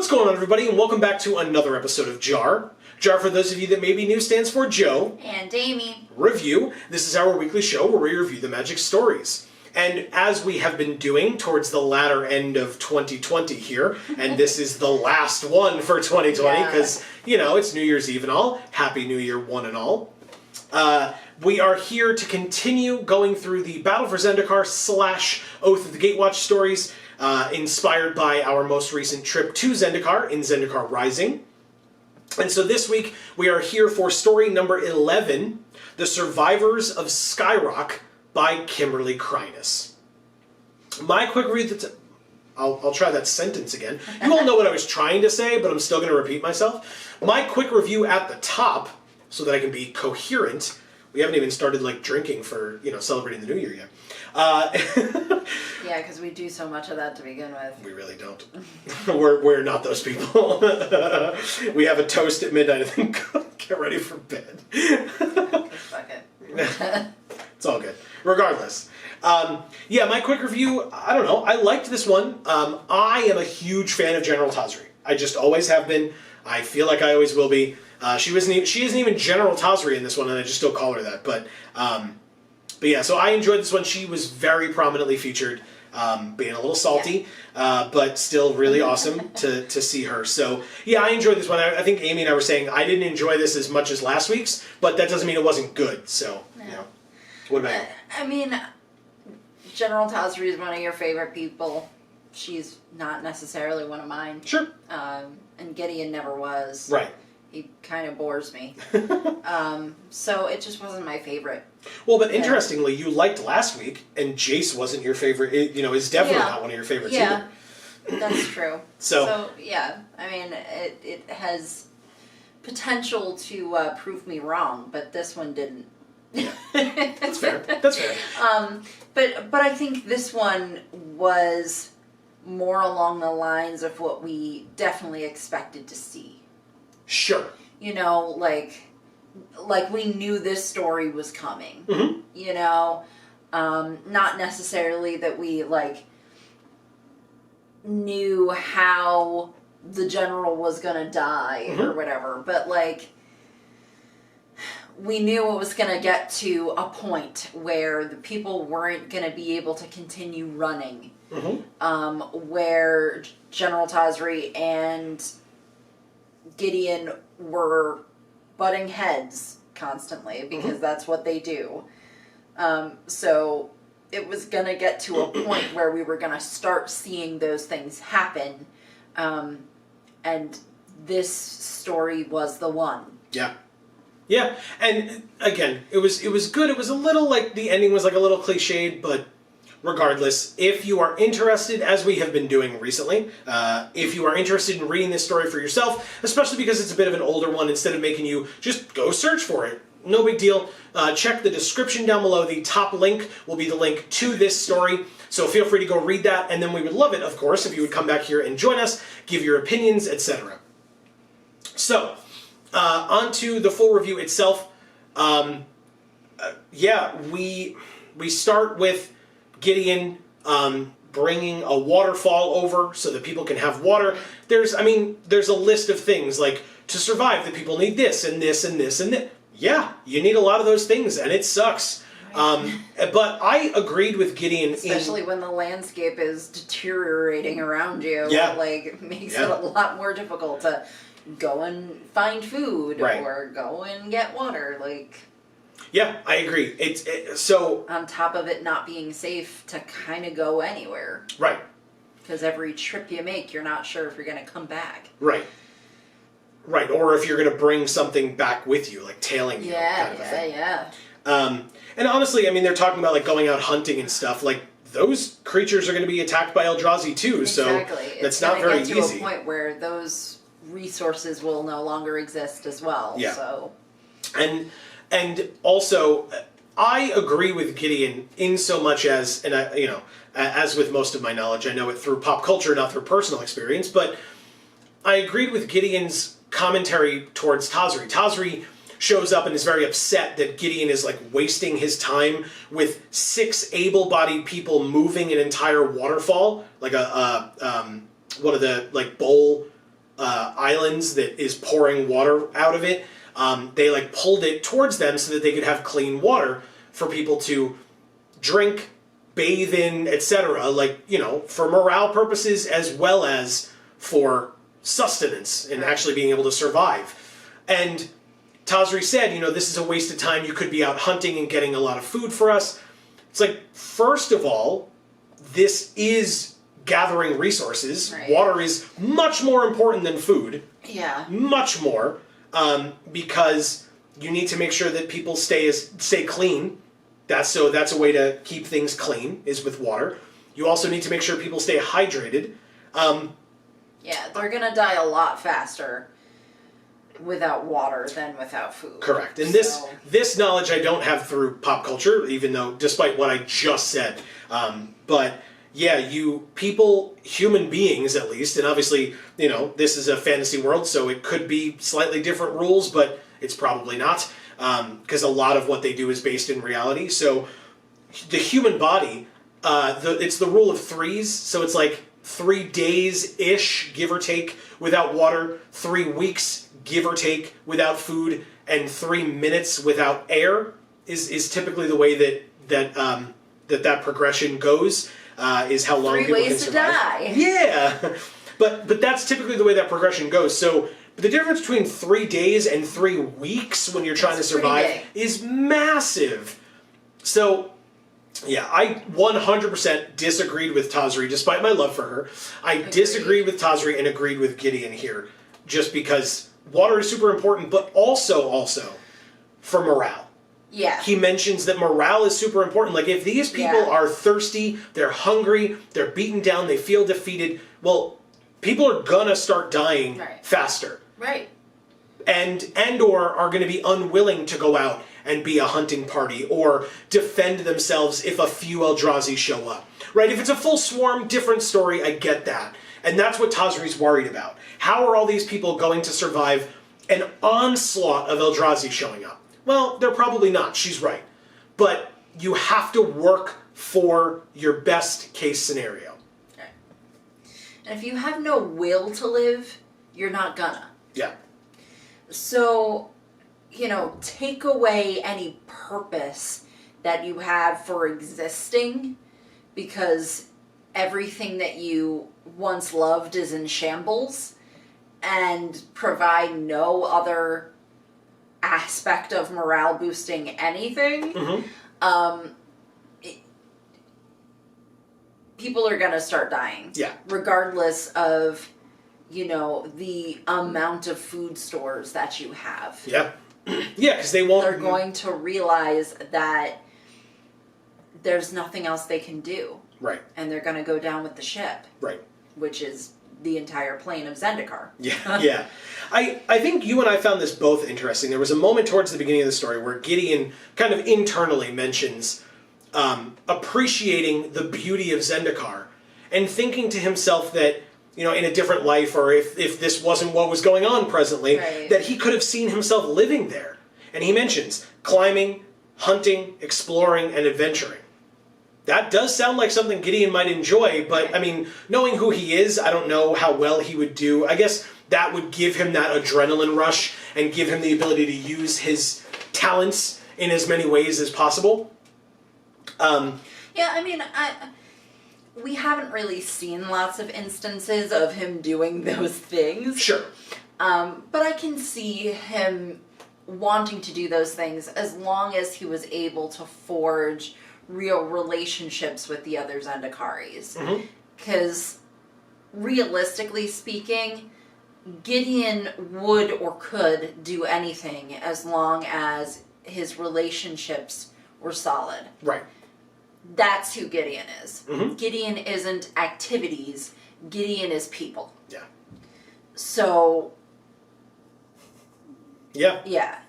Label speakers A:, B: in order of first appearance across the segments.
A: What's going on, everybody, and welcome back to another episode of JaAR. JaAR, for those of you that may be new, stands for Joe.
B: And Amy.
A: Review. This is our weekly show where we review the Magic stories. And as we have been doing towards the latter end of 2020 here, and this is the last one for 2020, because, you know, it's New Year's Eve and all. Happy New Year, one and all. We are here to continue going through the Battle for Zendikar / Oath of the Gatewatch stories, inspired by our most recent trip to Zendikar in Zendikar Rising. And so this week, we are here for story number 11, The Survivors of Skyrock by Kimberly Crinus. My quick read... I'll try that sentence again. You all know what I was trying to say, but I'm still going to repeat myself. My quick review at the top, so that I can be coherent. We haven't even started, like, drinking for, you know, celebrating the New Year yet.
B: Yeah, because we do so much of that to begin with.
A: We really don't. We're not those people. We have a toast at midnight and then get ready for bed.
B: Fuck it.
A: It's all good. Regardless. Yeah, my quick review, I don't know. I liked this one. I am a huge fan of General Tazri. I just always have been. I feel like I always will be. She isn't even General Tazri in this one, and I just still call her that. But yeah, so I enjoyed this one. She was very prominently featured, being a little salty, but still really awesome to see her. So yeah, I enjoyed this one. I think Amy and I were saying I didn't enjoy this as much as last week's, but that doesn't mean it wasn't good. So, you know. What about you?
B: I mean, General Tazri is one of your favorite people. She's not necessarily one of mine.
A: Sure.
B: And Gideon never was.
A: Right.
B: He kind of bores me. So it just wasn't my favorite.
A: Well, but interestingly, you liked last week, and Jace wasn't your favorite. Is definitely not one of your favorites either.
B: That's true.
A: So
B: yeah, I mean, it has potential to prove me wrong, but this one didn't.
A: Yeah. That's fair. That's fair.
B: But I think this one was more along the lines of what we definitely expected to see.
A: Sure.
B: You know, like we knew this story was coming.
A: Mm-hmm.
B: You know, not necessarily that we knew how the general was gonna die or whatever, but we knew it was going to get to a point where the people weren't going to be able to continue running. Where General Tazri and Gideon were butting heads constantly, because that's what they do. So it was going to get to a point where we were going to start seeing those things happen. And this story was the one.
A: Yeah. Yeah, and again, it was good. It was a little the ending was a little cliched, but regardless, if you are interested, as we have been doing recently, if you are interested in reading this story for yourself, especially because it's a bit of an older one, instead of making you just go search for it, no big deal. Check the description down below. The top link will be the link to this story, so feel free to go read that, and then we would love it, of course, if you would come back here and join us, give your opinions, etc. So, on to the full review itself. Yeah, we start with Gideon bringing a waterfall over so that people can have water. There's a list of things, like, to survive, the people need this and this and this and this. Yeah, you need a lot of those things, and it sucks. But I agreed with Gideon,
B: especially when the landscape is deteriorating around you.
A: Yeah.
B: It makes it a lot more difficult to go and find food or go and get water.
A: Yeah, I agree. So
B: on top of it not being safe to kind of go anywhere.
A: Right.
B: Because every trip you make, you're not sure if you're going to come back.
A: Right. Right, or if you're going to bring something back with you, like tailing you.
B: Yeah.
A: And honestly, they're talking about going out hunting and stuff. Those creatures are going to be attacked by Eldrazi too,
B: exactly.
A: So that's not very easy.
B: It's going to get to a point where those resources will no longer exist as well.
A: Yeah.
B: So.
A: And also, I agree with Gideon in so much as, and as with most of my knowledge, I know it through pop culture, not through personal experience, but I agreed with Gideon's commentary towards Tazri. Tazri shows up and is very upset that Gideon is wasting his time with 6 able-bodied people moving an entire waterfall, one of the bowl islands that is pouring water out of it. They like pulled it towards them so that they could have clean water for people to drink, bathe in, etc. Like, you know, for morale purposes as well as for sustenance and actually being able to survive. And Tazri said, you know, this is a waste of time. You could be out hunting and getting a lot of food for us. It's like, first of all, this is gathering resources.
B: Right.
A: Water is much more important than food.
B: Yeah.
A: Much more, because you need to make sure that people stay clean. That's a way to keep things clean, is with water. You also need to make sure people stay hydrated.
B: Yeah, they're gonna die a lot faster without water than without food.
A: Correct. And this knowledge I don't have through pop culture, even though, despite what I just said. But yeah, human beings at least, and obviously, you know, this is a fantasy world, so it could be slightly different rules, but it's probably not, because a lot of what they do is based in reality. So the human body, it's the rule of threes, so it's like 3 days-ish, give or take, without water, 3 weeks, give or take, without food, and 3 minutes without air is typically the way that progression goes. Is how long
B: 3
A: people can
B: ways to
A: survive.
B: die.
A: Yeah, but that's typically the way that progression goes. So the difference between 3 days and 3 weeks when you're trying to survive is massive. So yeah, I 100% disagreed with Tazri, despite my love for her. I disagreed with Tazri and agreed with Gideon here, just because water is super important, but also for morale.
B: Yeah.
A: He mentions that morale is super important. Like, if these people are thirsty, they're hungry, they're beaten down, they feel defeated, well, people are gonna start dying faster.
B: Right.
A: And or are gonna be unwilling to go out and be a hunting party or defend themselves if a few Eldrazi show up. Right? If it's a full swarm, different story, I get that. And that's what Tazri's worried about. How are all these people going to survive an onslaught of Eldrazi showing up? Well, they're probably not. She's right. But you have to work for your best case scenario.
B: Right. And if you have no will to live, you're not gonna.
A: Yeah.
B: So, you know, take away any purpose that you have for existing, because everything that you once loved is in shambles, and provide no other aspect of morale boosting anything.
A: Mm-hmm.
B: People are gonna start dying.
A: Yeah.
B: Regardless of, you know, the amount of food stores that you have.
A: Yeah. Yeah, because they won't...
B: They're going to realize that there's nothing else they can do.
A: Right.
B: And they're gonna go down with the ship.
A: Right.
B: Which is the entire plane of Zendikar.
A: Yeah, yeah. I think you and I found this both interesting. There was a moment towards the beginning of the story where Gideon kind of internally mentions appreciating the beauty of Zendikar and thinking to himself that, you know, in a different life, or if this wasn't what was going on presently, that he could have seen himself living there. And he mentions climbing, hunting, exploring, and adventuring. That does sound like something Gideon might enjoy, but, I mean, knowing who he is, I don't know how well he would do. I guess that would give him that adrenaline rush and give him the ability to use his talents in as many ways as possible.
B: Yeah, I mean, we haven't really seen lots of instances of him doing those things.
A: Sure.
B: But I can see him wanting to do those things as long as he was able to forge real relationships with the other Zendikaris. Because realistically speaking, Gideon would or could do anything as long as his relationships were solid.
A: Right.
B: That's who Gideon is. Gideon isn't activities. Gideon is people.
A: Yeah.
B: So...
A: Yeah.
B: Yeah.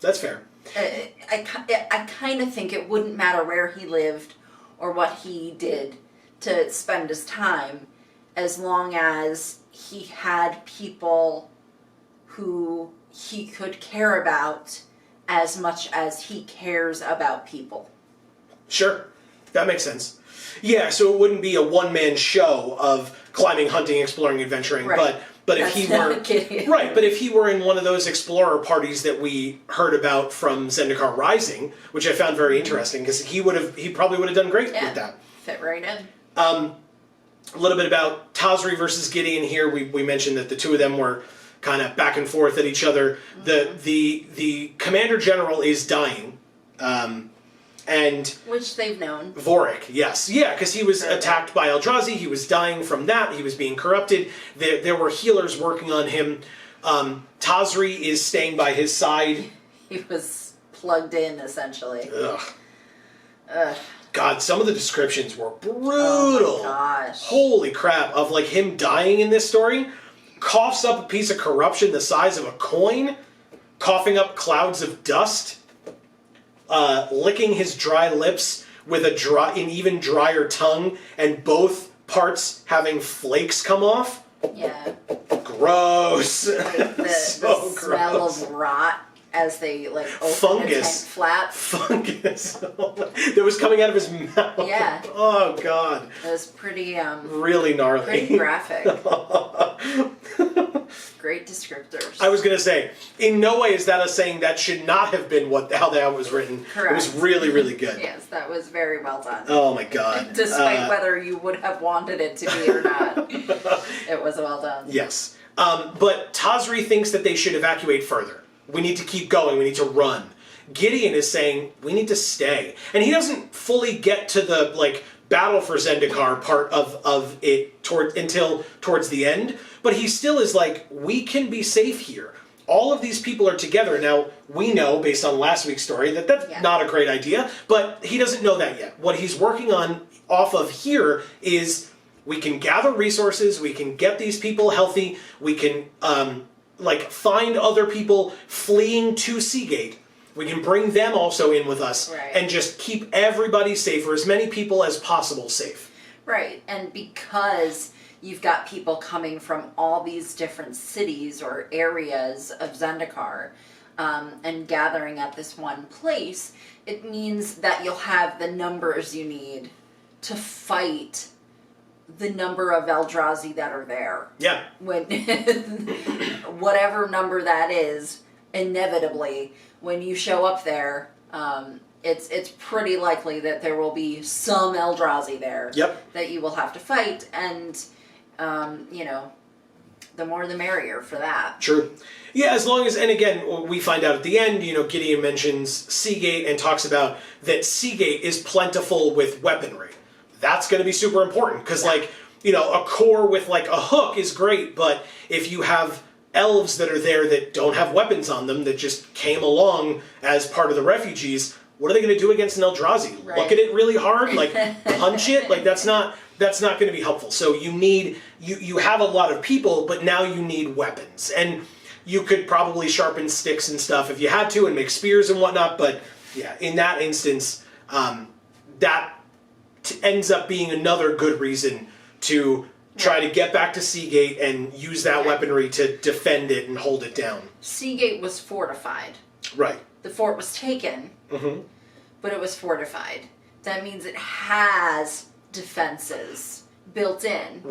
A: That's fair.
B: I kind of think it wouldn't matter where he lived or what he did to spend his time, as long as he had people who he could care about as much as he cares about people.
A: Sure. That makes sense. Yeah, so it wouldn't be a one-man show of climbing, hunting, exploring, adventuring, but But if he were right, but if he were in one of those explorer parties that we heard about from Zendikar Rising, which I found very interesting, because he probably would have done great with that.
B: Fit right in.
A: A little bit about Tazri versus Gideon here. We mentioned that the two of them were kind of back and forth at each other. The commander general is dying. And
B: which they've known.
A: Vorik, yes. Yeah, because he was attacked by Eldrazi. He was dying from that. He was being corrupted. There were healers working on him. Tazri is staying by his side.
B: He was plugged in, essentially.
A: Ugh. God, some of the descriptions were brutal.
B: Oh my gosh.
A: Holy crap. Of like him dying in this story. Coughs up a piece of corruption the size of a coin. Coughing up clouds of dust. Licking his dry lips with an even drier tongue, and both parts having flakes come off.
B: Yeah.
A: Gross.
B: The smell of rot as they like open
A: fungus.
B: the tent flap.
A: Fungus. That was coming out of his mouth.
B: Yeah.
A: Oh God.
B: It was pretty
A: really gnarly.
B: pretty graphic. Great descriptors.
A: I was going to say, in no way is that us saying that should not have been how that was written.
B: Correct.
A: It was really, really good.
B: Yes, that was very well done.
A: Oh my God.
B: Despite whether you would have wanted it to be or not, it was well done.
A: Yes. But Tazri thinks that they should evacuate further. We need to keep going. We need to run. Gideon is saying, we need to stay. And he doesn't fully get to the, battle for Zendikar part of it until towards the end. But he still is like, we can be safe here. All of these people are together. Now, we know, based on last week's story, that that's not a great idea. But he doesn't know that yet. What he's working on off of here is we can gather resources. We can get these people healthy. We can, find other people fleeing to Seagate. We can bring them also in with us and just keep everybody safe, or as many people as possible safe.
B: Right, and because you've got people coming from all these different cities or areas of Zendikar and gathering at this one place, it means that you'll have the numbers you need to fight the number of Eldrazi that are there.
A: Yeah.
B: When whatever number that is, inevitably, when you show up there, it's pretty likely that there will be some Eldrazi there that you will have to fight, and the more the merrier for that.
A: True. Yeah, as long as, and again, we find out at the end, Gideon mentions Seagate and talks about that Seagate is plentiful with weaponry. That's going to be super important, because a core with a hook is great, but if you have elves that are there that don't have weapons on them, that just came along as part of the refugees, what are they going to do against an Eldrazi? Look at it really hard? Punch it? That's not going to be helpful. So you have a lot of people, but now you need weapons. And you could probably sharpen sticks and stuff if you had to, and make spears and whatnot, but yeah, in that instance, that ends up being another good reason to try to get back to Seagate and use that weaponry to defend it and hold it down.
B: Seagate was fortified.
A: Right.
B: The fort was taken, but it was fortified. That means it has defenses built in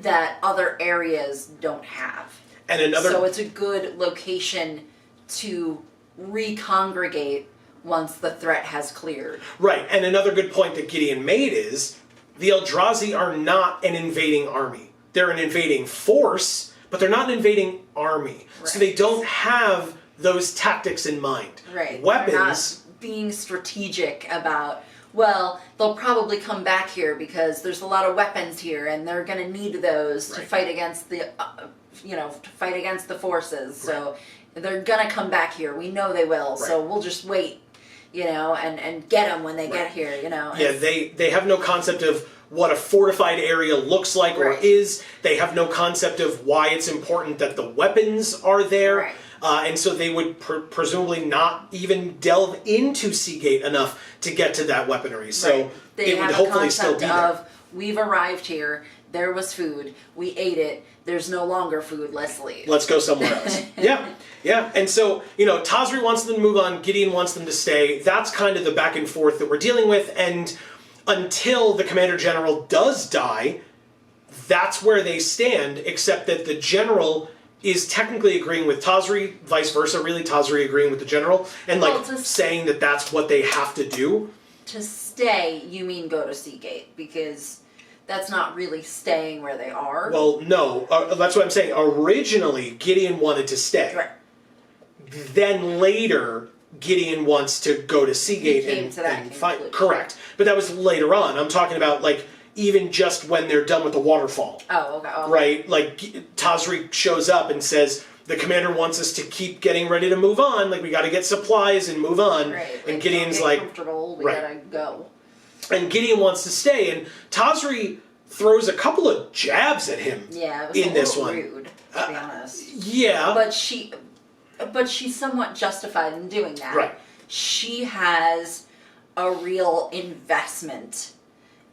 B: that other areas don't have.
A: And
B: so it's a good location to recongregate once the threat has cleared.
A: Right, and another good point that Gideon made is the Eldrazi are not an invading army. They're an invading force, but they're not an invading army. Right. So they don't have those tactics in mind.
B: Right.
A: Weapons.
B: They're not being strategic about, well, they'll probably come back here because there's a lot of weapons here and they're going to need those to fight against the, to fight against the forces. So they're going to come back here. We know they will. So we'll just wait. And get them when they get here,
A: Yeah, they have no concept of what a fortified area looks like or is. They have no concept of why it's important that the weapons are there.
B: Right.
A: And so they would presumably not even delve into Seagate enough to get to that weaponry. So it would hopefully still be there.
B: We've arrived here, there was food, we ate it, there's no longer food, let's leave.
A: Let's go somewhere else. Yeah. And so, Tazri wants them to move on, Gideon wants them to stay. That's kind of the back and forth that we're dealing with. And until the Commander General does die, that's where they stand, except that the general is technically agreeing with Tazri, vice versa, really, Tazri agreeing with the general, and saying that that's what they have to do.
B: To stay, you mean go to Seagate, because that's not really staying where they are.
A: Well, no, that's what I'm saying. Originally, Gideon wanted to stay.
B: Right.
A: Then later, Gideon wants to go to Seagate and fight. Correct. But that was later on. I'm talking about, like, even just when they're done with the waterfall.
B: Oh, okay.
A: Right? Like, Tazri shows up and says, the commander wants us to keep getting ready to move on. Like, we got to get supplies and move on.
B: Right.
A: And Gideon's like,
B: comfortable. We gotta go.
A: And Gideon wants to stay. And Tazri throws a couple of jabs at him.
B: Yeah, it was
A: in this one.
B: Rude, to be honest.
A: Yeah.
B: But she's somewhat justified in doing that.
A: Right.
B: She has a real investment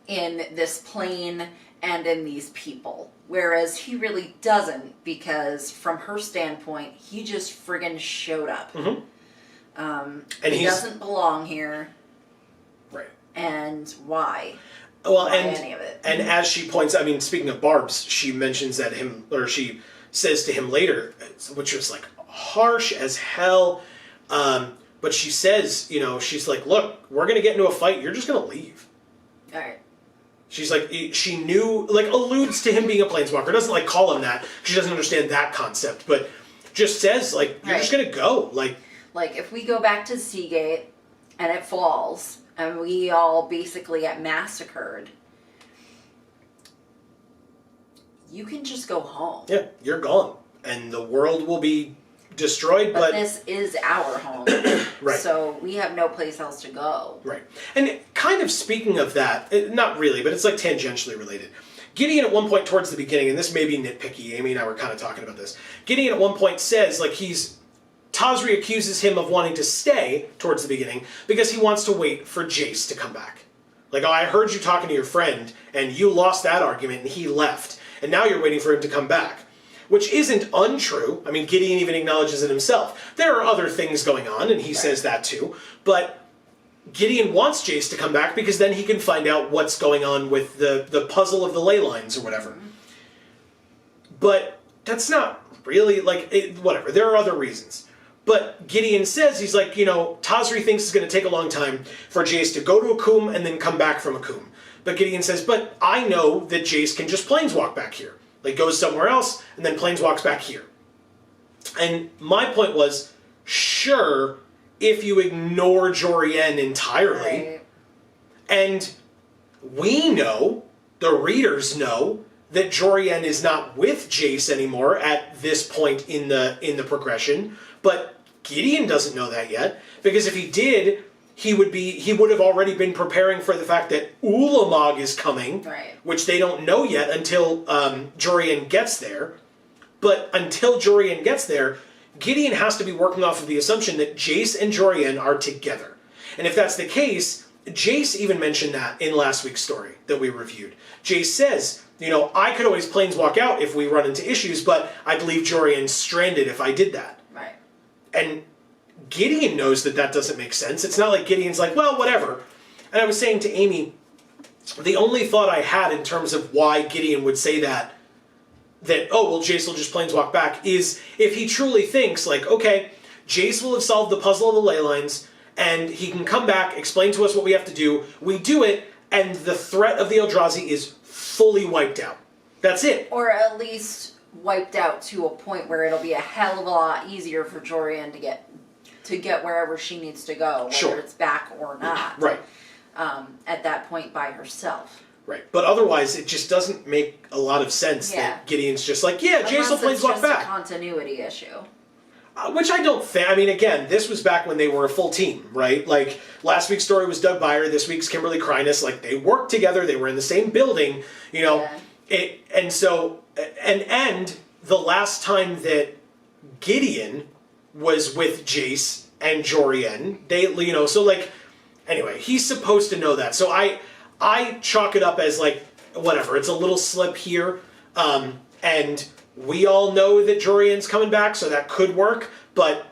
B: in this plane and in these people. Whereas he really doesn't, because from her standpoint, he just friggin' showed up.
A: And
B: he doesn't belong here.
A: Right.
B: And why?
A: Well,
B: why any of it?
A: And as she points, I mean, speaking of Barbs, she mentions that she says to him later, which was like harsh as hell, but she says, she's like, look, we're going to get into a fight, you're just going to leave.
B: All right.
A: She's like, she knew, like, alludes to him being a planeswalker, doesn't, like, call him that, she doesn't understand that concept, but just says, like, you're just going to go, like,
B: if we go back to Seagate, and it falls, and we all basically get massacred, you can just go home.
A: Yeah, you're gone. And the world will be destroyed, but
B: this is our home.
A: Right.
B: So we have no place else to go.
A: Right. And kind of speaking of that, not really, but it's like tangentially related. Gideon at one point towards the beginning, and this may be nitpicky, Amy and I were kind of talking about this. Gideon at one point says, like, Tazri accuses him of wanting to stay towards the beginning because he wants to wait for Jace to come back. Like, oh, I heard you talking to your friend, and you lost that argument, and he left. And now you're waiting for him to come back. Which isn't untrue. I mean, Gideon even acknowledges it himself. There are other things going on, and he says that too. But Gideon wants Jace to come back because then he can find out what's going on with the puzzle of the ley lines or whatever. But that's not really, like, whatever. There are other reasons. But Gideon says, he's like, Tazri thinks it's going to take a long time for Jace to go to Akum and then come back from Akum. But Gideon says, but I know that Jace can just planeswalk back here. Like, goes somewhere else, and then planeswalks back here. And my point was, sure, if you ignore Jorian entirely,
B: Right.
A: and we know, the readers know, that Jorian is not with Jace anymore at this point in the progression, but Gideon doesn't know that yet, because if he did, he would have already been preparing for the fact that Ulamog is coming,
B: Right.
A: which they don't know yet until Jorian gets there. But until Jorian gets there, Gideon has to be working off of the assumption that Jace and Jorian are together. And if that's the case, Jace even mentioned that in last week's story that we reviewed. Jace says, I could always planeswalk out if we run into issues, but I'd leave Jorian stranded if I did that.
B: Right.
A: And Gideon knows that doesn't make sense. It's not like Gideon's like, well, whatever. And I was saying to Amy, the only thought I had in terms of why Gideon would say that, oh, well, Jace will just planeswalk back, is if he truly thinks, like, okay, Jace will have solved the puzzle of the ley lines, and he can come back, explain to us what we have to do, we do it, and the threat of the Eldrazi is fully wiped out. That's it.
B: Or at least wiped out to a point where it'll be a hell of a lot easier for Jorian to get wherever she needs to go, whether it's back or not.
A: Right.
B: At that point by herself.
A: Right. But otherwise, it just doesn't make a lot of sense that Gideon's just like, yeah, Jace will planeswalk back.
B: A continuity issue.
A: Which I don't think. I mean, again, this was back when they were a full team, right? Like, last week's story was Doug Beyer, this week's Kimberly Kreiness. Like, they worked together, they were in the same building, And the last time that Gideon was with Jace and Jorian, anyway, he's supposed to know that. So I chalk it up as, like, whatever, it's a little slip here, and we all know that Jorian's coming back, so that could work, but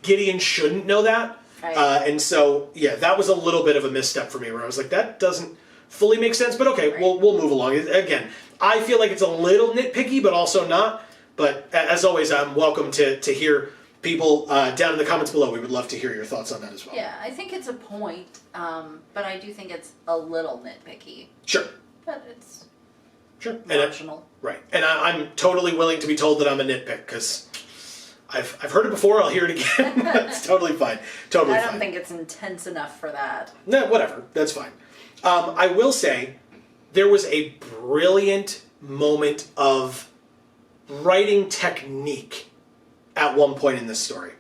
A: Gideon shouldn't know that.
B: Right.
A: And so, that was a little bit of a misstep for me, where I was like, that doesn't fully make sense, but okay,
B: Right.
A: we'll move along. Again, I feel like it's a little nitpicky, but also not. But as always, I'm welcome to hear people down in the comments below. We would love to hear your thoughts on that as well.
B: Yeah, I think it's a point, but I do think it's a little nitpicky.
A: Sure.
B: But it's
A: Sure.
B: marginal.
A: Right. And I'm totally willing to be told that I'm a nitpick, because I've heard it before, I'll hear it again. That's totally fine. Totally
B: I
A: fine.
B: don't think it's intense enough for that.
A: No, whatever. That's fine. I will say, there was a brilliant moment of writing technique at one point in this story.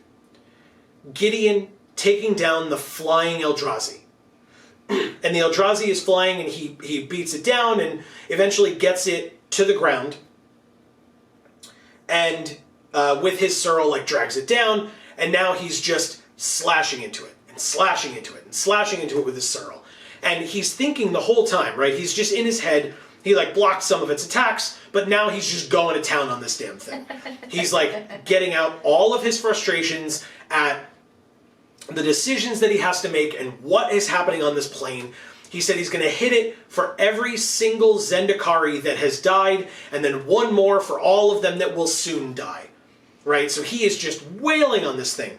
A: Gideon taking down the flying Eldrazi. And the Eldrazi is flying, and he beats it down and eventually gets it to the ground. And with his Surl, like, drags it down, and now he's just slashing into it, and slashing into it, and slashing into it with his Surl. And he's thinking the whole time, right? He's just in his head. He, like, blocked some of its attacks, but now he's just going to town on this damn thing. He's, like, getting out all of his frustrations at the decisions that he has to make and what is happening on this plane. He said he's going to hit it for every single Zendikari that has died, and then one more for all of them that will soon die. Right? So he is just wailing on this thing.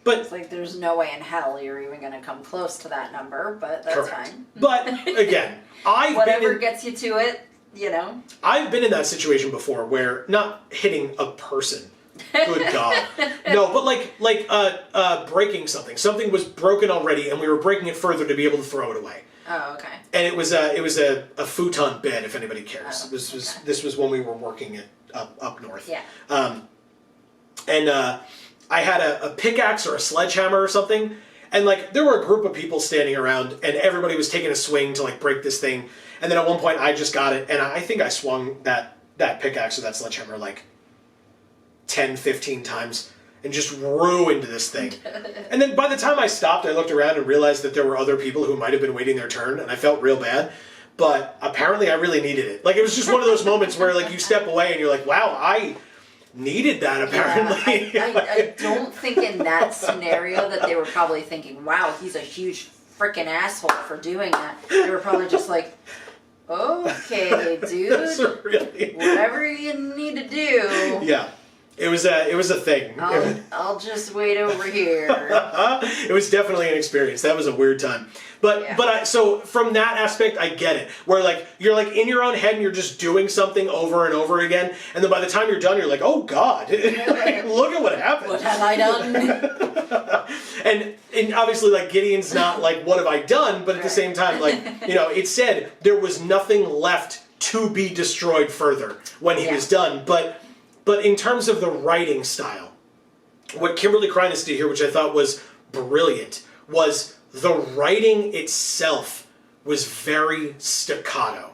A: But
B: It's like there's no way in hell you're even going to come close to that number, but that's
A: correct.
B: fine.
A: But again,
B: Whatever gets you to it, you know.
A: I've been in that situation before where not hitting a person. Good God. No, but like breaking something. Something was broken already, and we were breaking it further to be able to throw it away.
B: Oh, okay.
A: And it was a futon bed, if anybody cares.
B: Oh,
A: This was when we were working it up north.
B: Yeah.
A: And I had a pickaxe or a sledgehammer or something, and like there were a group of people standing around, and everybody was taking a swing to like break this thing. And then at one point, I just got it, and I think I swung that pickaxe or that sledgehammer like 10, 15 times, and just ruined this thing. And then by the time I stopped, I looked around and realized that there were other people who might have been waiting their turn, and I felt real bad. But apparently I really needed it. Like, it was just one of those moments where, like, you step away and you're like, wow, I needed that, apparently.
B: Yeah, I don't think in that scenario that they were probably thinking, wow, he's a huge freaking asshole for doing that. They were probably just like, okay,
A: That's
B: dude,
A: really...
B: whatever you need to do.
A: Yeah. It was a thing.
B: I'll just wait over here.
A: It was definitely an experience. That was a weird time. But so from that aspect, I get it. Where like you're like in your own head and you're just doing something over and over again, and then by the time you're done, you're like, oh God, like, look at what happened.
B: What have I done?
A: and obviously, like, Gideon's not like, what have I done? But at the same time, like, you know, it said there was nothing left to be destroyed further when he was done. But in terms of the writing style, what Kimberly Kreines did here, which I thought was brilliant, was the writing itself was very staccato.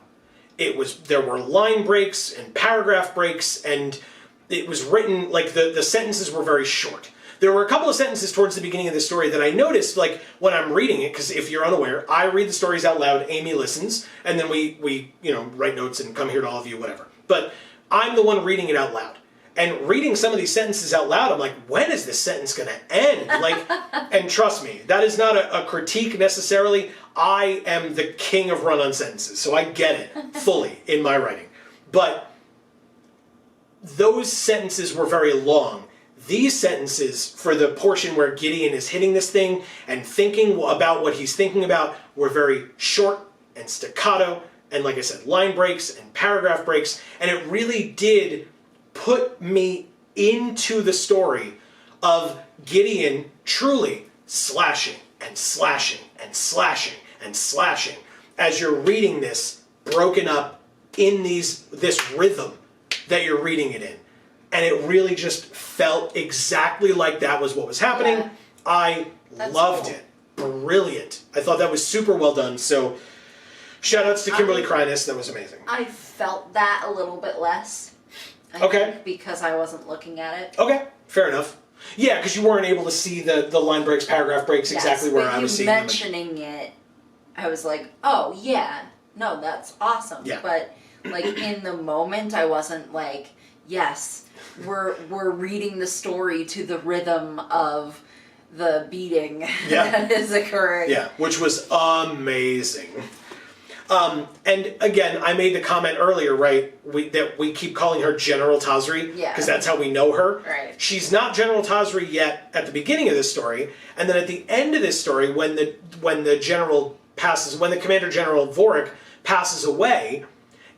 A: There were line breaks and paragraph breaks, and it was written, like, the sentences were very short. There were a couple of sentences towards the beginning of the story that I noticed, like, when I'm reading it, because if you're unaware, I read the stories out loud, Amy listens, and then we you know, write notes and come here to all of you, whatever. But I'm the one reading it out loud. And reading some of these sentences out loud, I'm like, when is this sentence going to end? Like, and trust me, that is not a critique necessarily. I am the king of run-on sentences, so I get it fully in my writing. But those sentences were very long. These sentences, for the portion where Gideon is hitting this thing and thinking about what he's thinking about, were very short and staccato, and like I said, line breaks and paragraph breaks, and it really did put me into the story of Gideon truly slashing and slashing and slashing and slashing as you're reading this broken up in this rhythm that you're reading it in. And it really just felt exactly like that was what was happening.
B: Yeah.
A: I loved it. Brilliant. I thought that was super well done. So shout outs to Kimberly Kreines. That was amazing.
B: I felt that a little bit less. I think because I wasn't looking at it.
A: Okay, fair enough. Yeah, because you weren't able to see the line breaks, paragraph breaks exactly where I was seeing them.
B: Mentioning it, I was like, oh yeah, no, that's awesome.
A: Yeah.
B: But like in the moment, I wasn't like, yes, we're reading the story to the rhythm of the beating that is occurring.
A: Yeah, which was amazing. And again, I made the comment earlier, right, that we keep calling her General Tazri,
B: Yeah.
A: because that's how we know her.
B: Right.
A: She's not General Tazri yet at the beginning of this story, and then at the end of this story, when the Commander General Vorik passes away,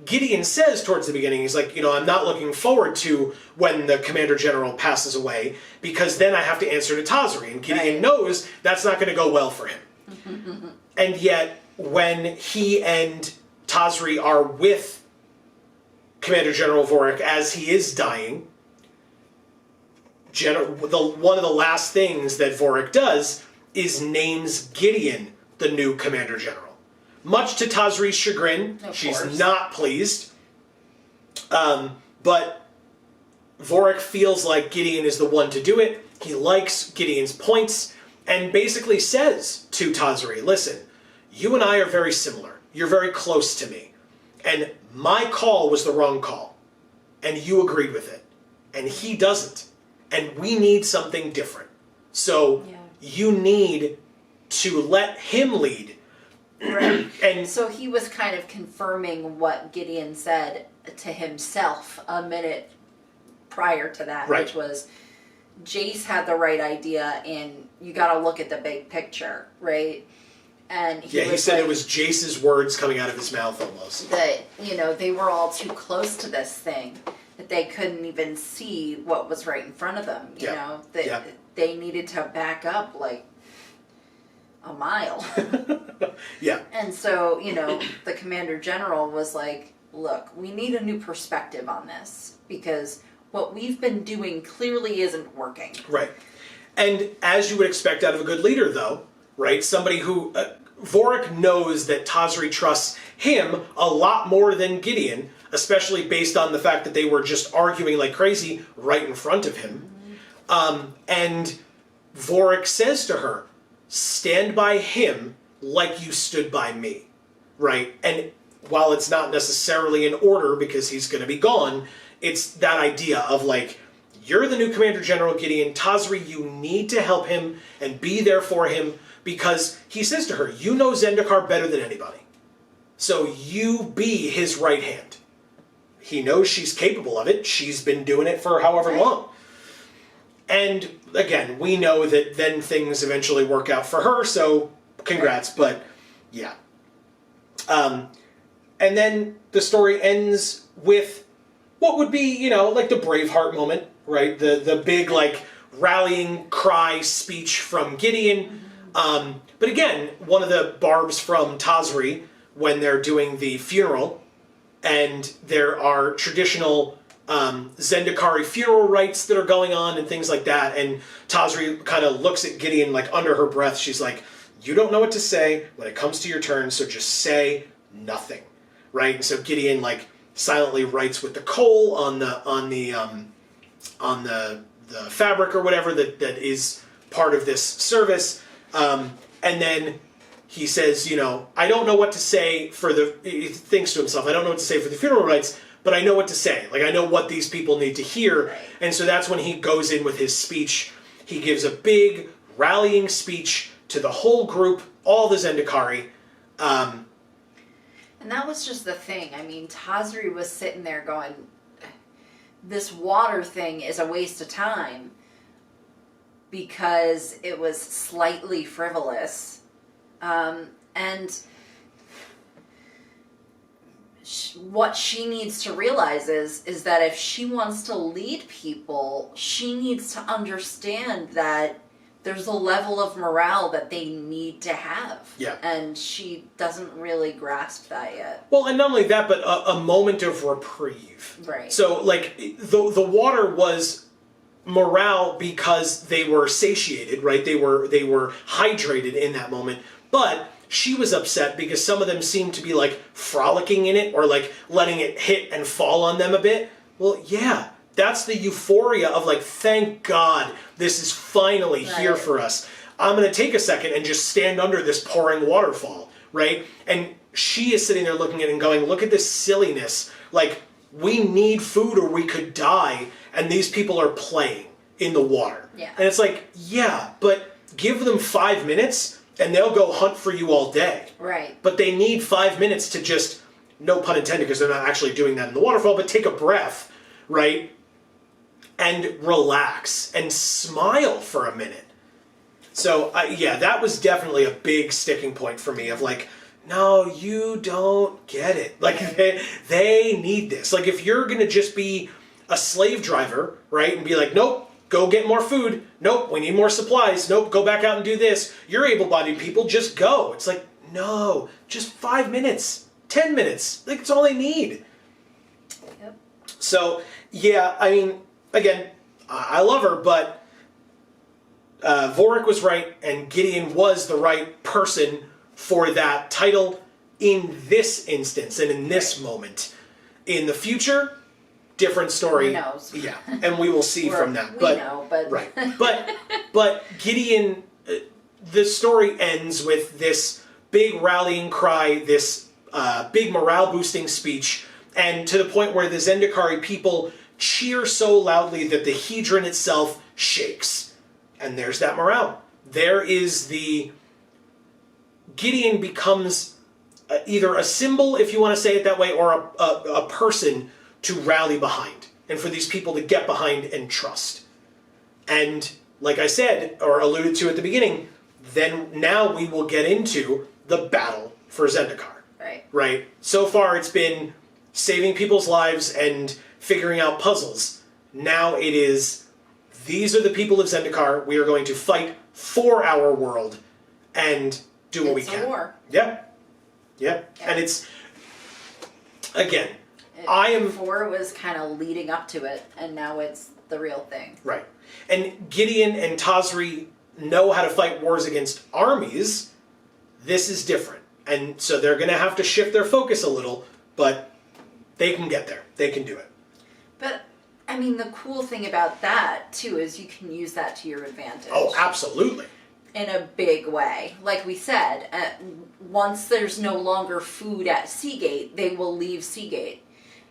A: Gideon says towards the beginning, he's like, I'm not looking forward to when the Commander General passes away, because then I have to answer to Tazri, and Gideon knows that's not going to go well for him. And yet, when he and Tazri are with Commander General Vorik as he is dying, one of the last things that Vorik does is names Gideon the new Commander General. Much to Tazri's chagrin, she's not pleased. But Vorik feels like Gideon is the one to do it. He likes Gideon's points and basically says to Tazri, listen, you and I are very similar. You're very close to me. And my call was the wrong call. And you agreed with it. And he doesn't. And we need something different. So you need to let him lead.
B: Right.
A: And
B: so he was kind of confirming what Gideon said to himself a minute prior to that, which was Jace had the right idea and you got to look at the big picture, right? And
A: he said it was Jace's words coming out of his mouth almost.
B: That, they were all too close to this thing, that they couldn't even see what was right in front of them, you know, that they needed to back up like a mile. And so, the Commander General was like, look, we need a new perspective on this because what we've been doing clearly isn't working.
A: Right. And as you would expect out of a good leader, though, right, somebody who... Vorik knows that Tazri trusts him a lot more than Gideon, especially based on the fact that they were just arguing like crazy right in front of him. And Vorik says to her, stand by him like you stood by me, right? And while it's not necessarily in order because he's going to be gone, it's that idea of like, you're the new Commander General Gideon. Tazri, you need to help him and be there for him because he says to her, you know Zendikar better than anybody. So you be his right hand. He knows she's capable of it. She's been doing it for however long. And again, we know that then things eventually work out for her, so congrats, but yeah. And then the story ends with what would be, like the Braveheart moment, right? The big, like, rallying cry speech from Gideon. But again, one of the barbs from Tazri when they're doing the funeral, and there are traditional Zendikari funeral rites that are going on and things like that, and Tazri kind of looks at Gideon like under her breath. She's like, you don't know what to say when it comes to your turn, so just say nothing, right? And so Gideon like silently writes with the coal on the fabric or whatever that is part of this service. And then he says, I don't know what to say he thinks to himself, I don't know what to say for the funeral rites, but I know what to say. Like, I know what these people need to hear. Right. And so that's when he goes in with his speech. He gives a big rallying speech to the whole group, all the Zendikari.
B: And that was just the thing. I mean, Tazri was sitting there going, this water thing is a waste of time because it was slightly frivolous. And what she needs to realize is that if she wants to lead people, she needs to understand that there's a level of morale that they need to have.
A: Yeah.
B: And she doesn't really grasp that yet.
A: Well, and not only that, but a moment of reprieve.
B: Right.
A: So, like, the water was morale because they were satiated, right? They were hydrated in that moment. But she was upset because some of them seemed to be, like, frolicking in it or, like, letting it hit and fall on them a bit. Well, yeah. That's the euphoria of like, thank God this is finally here for us. I'm going to take a second and just stand under this pouring waterfall, right? And she is sitting there looking at it and going, look at this silliness. Like, we need food or we could die, and these people are playing in the water.
B: Yeah.
A: And it's like, yeah, but give them 5 minutes and they'll go hunt for you all day.
B: Right.
A: But they need 5 minutes to just, no pun intended because they're not actually doing that in the waterfall, but take a breath, right? And relax and smile for a minute. So, yeah, that was definitely a big sticking point for me of like, no, you don't get it. Like, they need this. Like, if you're going to just be a slave driver, right, and be like, nope, go get more food. Nope, we need more supplies. Nope, go back out and do this. You're able-bodied people, just go. It's like, no, just 5 minutes, 10 minutes. Like, it's all they need.
B: Yep.
A: So, yeah, I mean, again, I love her, but Vorik was right, and Gideon was the right person for that title in this instance and in this moment. In the future, different story.
B: Who knows?
A: Yeah, and we will see from that.
B: We know, but
A: right, but Gideon, the story ends with this big rallying cry, this big morale boosting speech, and to the point where the Zendikar people cheer so loudly that the Hedron itself shakes. And there's that morale. There is the... Gideon becomes either a symbol, if you want to say it that way, or a person to rally behind. And for these people to get behind and trust. And like I said, or alluded to at the beginning, then now we will get into the battle for Zendikar.
B: Right.
A: Right? So far it's been saving people's lives and figuring out puzzles. Now it is, these are the people of Zendikar. We are going to fight for our world and do what we can.
B: It's a war.
A: Yeah. And it's, again, I am...
B: Before it was kind of leading up to it, and now it's the real thing.
A: Right. And Gideon and Tazri know how to fight wars against armies. This is different. And so they're going to have to shift their focus a little, but they can get there. They can do it.
B: But, I mean, the cool thing about that, too, is you can use that to your advantage.
A: Oh, absolutely.
B: In a big way. Like we said, once there's no longer food at Seagate, they will leave Seagate.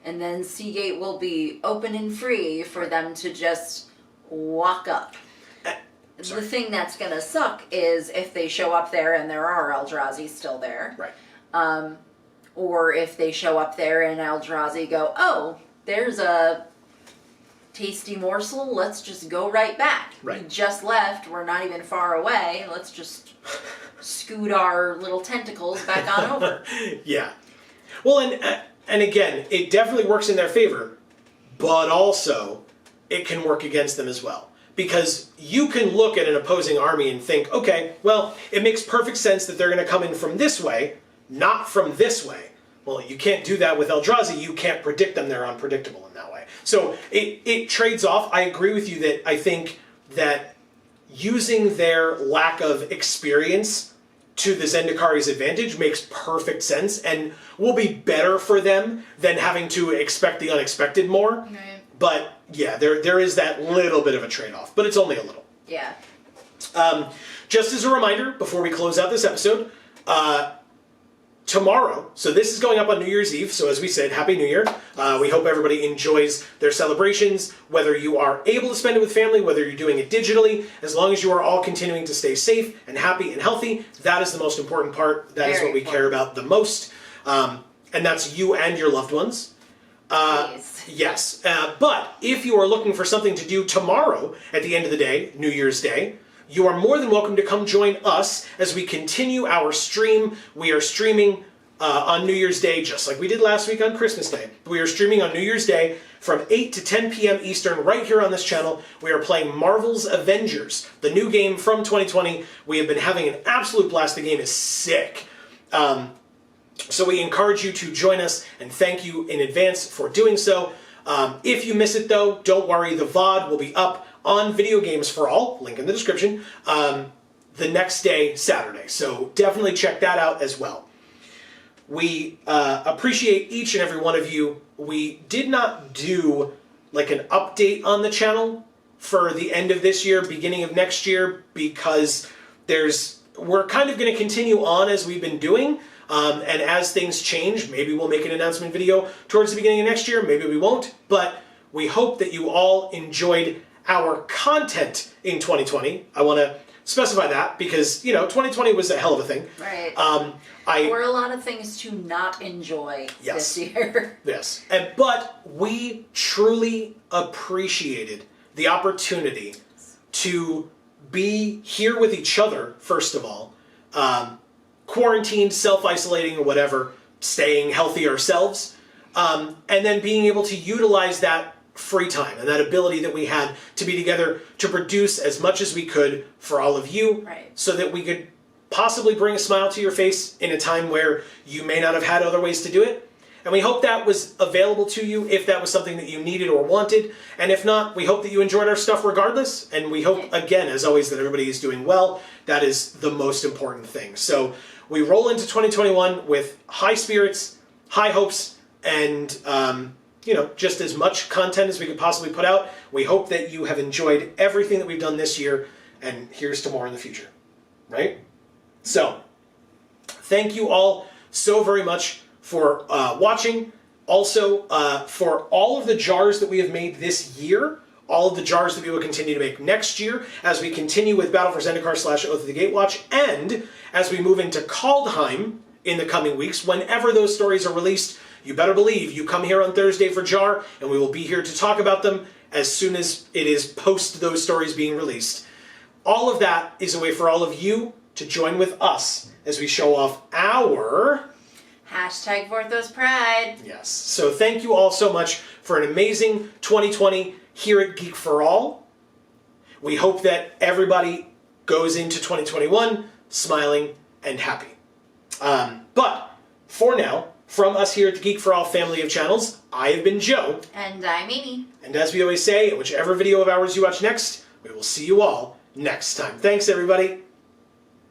B: And then Seagate will be open and free for them to just walk up. The thing that's going to suck is if they show up there and there are Eldrazi still there.
A: Right.
B: Or if they show up there and Eldrazi go, oh, there's a tasty morsel, let's just go right back.
A: Right.
B: We just left, we're not even far away, let's just scoot our little tentacles back on over.
A: Yeah. Well, and again, it definitely works in their favor, but also it can work against them as well. Because you can look at an opposing army and think, okay, well, it makes perfect sense that they're going to come in from this way, not from this way. Well, you can't do that with Eldrazi. You can't predict them. They're unpredictable in that way. So it trades off. I agree with you that I think that using their lack of experience to the Zendikari's advantage makes perfect sense and will be better for them than having to expect the unexpected more.
B: Right.
A: But yeah, there is that little bit of a trade-off, but it's only a little.
B: Yeah.
A: Just as a reminder, before we close out this episode, tomorrow, so this is going up on New Year's Eve, so as we said, Happy New Year. We hope everybody enjoys their celebrations, whether you are able to spend it with family, whether you're doing it digitally, as long as you are all continuing to stay safe and happy and healthy, that is the most important part. That is what we care about the most. And that's you and your loved ones. Yes. But if you are looking for something to do tomorrow at the end of the day, New Year's Day, you are more than welcome to come join us as we continue our stream. We are streaming on New Year's Day, just like we did last week on Christmas Day. We are streaming on New Year's Day from 8 to 10 p.m. Eastern right here on this channel. We are playing Marvel's Avengers, the new game from 2020. We have been having an absolute blast. The game is sick. So we encourage you to join us, and thank you in advance for doing so. If you miss it, though, don't worry. The VOD will be up on Video Games for All, link in the description, the next day, Saturday. So definitely check that out as well. We appreciate each and every one of you. We did not do like an update on the channel for the end of this year, beginning of next year, because we're kind of going to continue on as we've been doing. And as things change, maybe we'll make an announcement video towards the beginning of next year, maybe we won't, but we hope that you all enjoyed our content in 2020. I want to specify that because, 2020 was a hell of a thing.
B: Right.
A: There
B: were a lot of things to not enjoy this year.
A: Yes. But we truly appreciated the opportunity to be here with each other, first of all, quarantined, self-isolating or whatever, staying healthy ourselves, and then being able to utilize that free time and that ability that we had to be together to produce as much as we could for all of you,
B: right,
A: so that we could possibly bring a smile to your face in a time where you may not have had other ways to do it. And we hope that was available to you if that was something that you needed or wanted. And if not, we hope that you enjoyed our stuff regardless. And we hope, again, as always, that everybody is doing well. That is the most important thing. So we roll into 2021 with high spirits, high hopes, and just as much content as we could possibly put out. We hope that you have enjoyed everything that we've done this year, and here's to more in the future, right? So, thank you all so very much for watching. Also, for all of the JaARs that we have made this year, all of the JaARs that we will continue to make next year, as we continue with Battle for Zendikar / Oath of the Gatewatch, and as we move into Kaldheim in the coming weeks, whenever those stories are released, you better believe you come here on Thursday for JaAR, and we will be here to talk about them as soon as it is post those stories being released. All of that is a way for all of you to join with us as we show off our...
B: #Vorthos Pride.
A: Yes. So thank you all so much for an amazing 2020 here at Geek for All. We hope that everybody goes into 2021 smiling and happy. But for now, from us here at the Geek for All family of channels, I have been Joe.
B: And I'm Amy.
A: And as we always say, in whichever video of ours you watch next, we will see you all next time. Thanks, everybody.